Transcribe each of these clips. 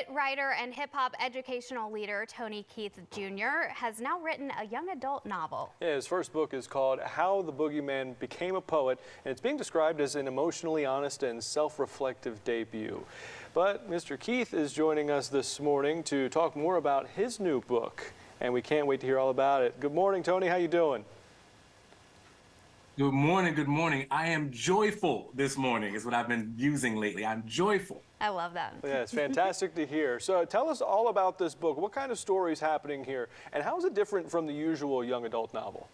Poet, writer, and hip-hop educational leader Tony Keith Jr. has now written a young adult novel. Yeah, his first book is called How the Boogeyman Became a Poet, and it's being described as an emotionally honest and self-reflective debut. But Mr. Keith is joining us this morning to talk more about his new book, and we can't wait to hear all about it. Good morning, Tony. How you doing? Good morning, good morning. I am joyful this morning is what I've been using lately. I'm joyful. I love that. Yeah, it's fantastic to hear. So tell us all about this book. What kind of story is happening here, and how is it different from the usual young adult novel?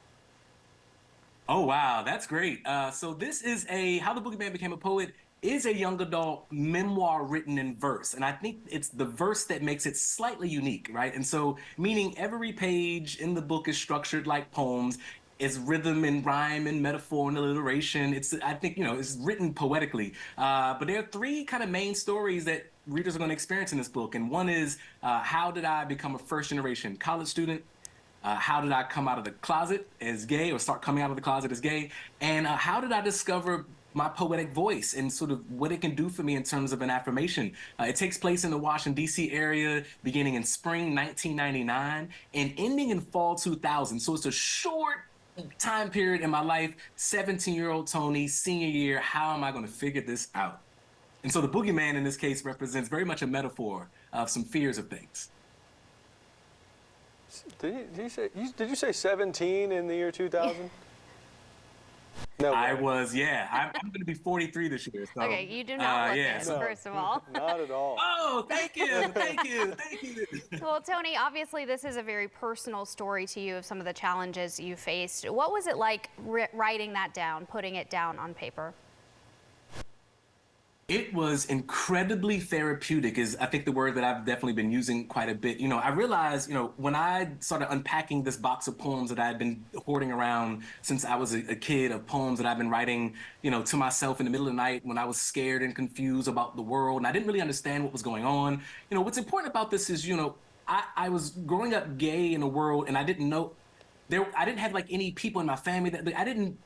Oh, wow, that's great. So this is How the Boogeyman Became a Poet is a young adult memoir written in verse. And I think it's the verse that makes it slightly unique, right? And so meaning every page in the book is structured like poems. It's rhythm and rhyme and metaphor and alliteration. I think, it's written poetically. But there are three kind of main stories that readers are going to experience in this book. And one is, how did I become a first generation college student? How did I come out of the closet as gay, or start coming out of the closet as gay? And how did I discover my poetic voice and sort of what it can do for me in terms of an affirmation? It takes place in the Washington, D.C. area, beginning in spring 1999 and ending in fall 2000. So it's a short time period in my life, 17-year-old Tony, senior year. How am I going to figure this out? And so the boogeyman in this case represents very much a metaphor of some fears of things. Did you say 17 in the year 2000? No, I was, yeah. I'm going to be 43 this year. So, okay, you do not look it, no, first of all. Not at all. Oh, thank you, thank you, thank you. Well, Tony, obviously this is a very personal story to you of some of the challenges you faced. What was it like writing that down, putting it down on paper? It was incredibly therapeutic, is I think the word that I've definitely been using quite a bit. I realized, when I started unpacking this box of poems that I had been hoarding around since I was a kid, of poems that I've been writing, to myself in the middle of the night when I was scared and confused about the world and I didn't really understand what was going on. What's important about this is, I was growing up gay in a world and I didn't know, I didn't have like any people in my family that I didn't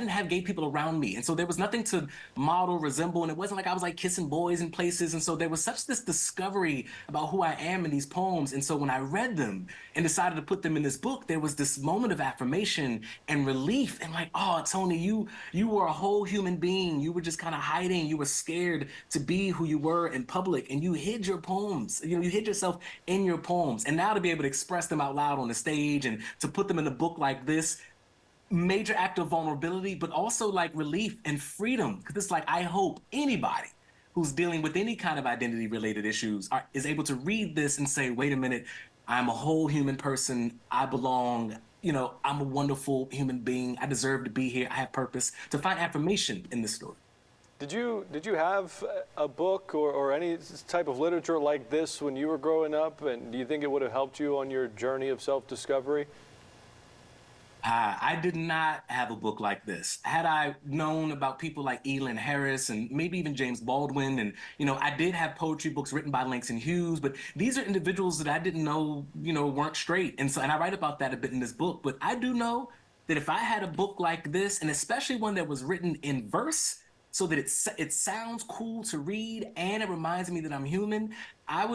have gay people around me. And so there was nothing to model, resemble, and it wasn't like I was like kissing boys in places. And so there was such this discovery about who I am in these poems. And so when I read them and decided to put them in this book, there was this moment of affirmation and relief and like, oh, Tony, you were a whole human being. You were just kind of hiding. You were scared to be who you were in public, and you hid your poems. You hid yourself in your poems. And now to be able to express them out loud on the stage and to put them in a book like this, major act of vulnerability, but also like relief and freedom. Because it's like, I hope anybody who's dealing with any kind of identity related issues is able to read this and say, wait a minute, I'm a whole human person. I belong. I'm a wonderful human being. I deserve to be here. I have purpose, to find affirmation in this story. Did you have a book or any type of literature like this when you were growing up? And do you think it would have helped you on your journey of self-discovery? I did not have a book like this. Had I known about people like Elin Harris and maybe even James Baldwin, and, I did have poetry books written by Langston Hughes, but these are individuals that I didn't know, weren't straight. And I write about that a bit in this book. But I do know that if I had a book like this, and especially one that was written in verse, so that it sounds cool to read and it reminds me that I'm human, I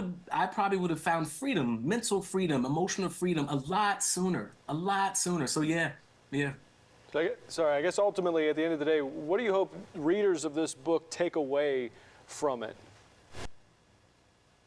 probably would have found freedom, mental freedom, emotional freedom a lot sooner. So yeah. Sorry, I guess ultimately at the end of the day, what do you hope readers of this book take away from it?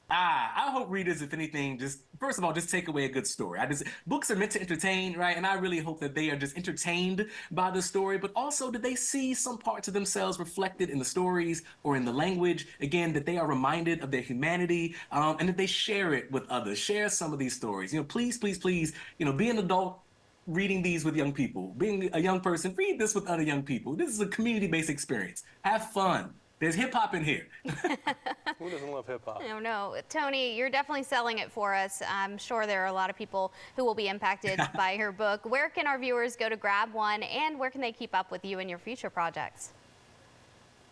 I hope readers, if anything, first of all, just take away a good story. Books are meant to entertain, right? And I really hope that they are just entertained by the story, but also that they see some parts of themselves reflected in the stories or in the language. Again, that they are reminded of their humanity, and that they share it with others. Share some of these stories. Please, please, please, be an adult reading these with young people. Being a young person, read this with other young people. This is a community-based experience. Have fun. There's hip-hop in here. Who doesn't love hip-hop? I don't know. Tony, you're definitely selling it for us. I'm sure there are a lot of people who will be impacted by your book. Where can our viewers go to grab one, and where can they keep up with you and your future projects?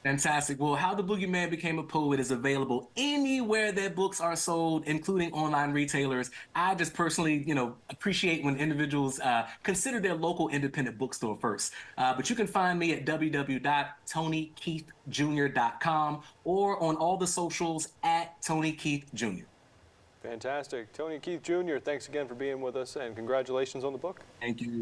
Fantastic. Well, How the Boogeyman Became a Poet is available anywhere that books are sold, including online retailers. I just personally, appreciate when individuals consider their local independent bookstore first. But you can find me at www.tonykeithjr.com or on all the socials at Tony Keith Jr. Fantastic. Tony Keith Jr., thanks again for being with us, and congratulations on the book. Thank you.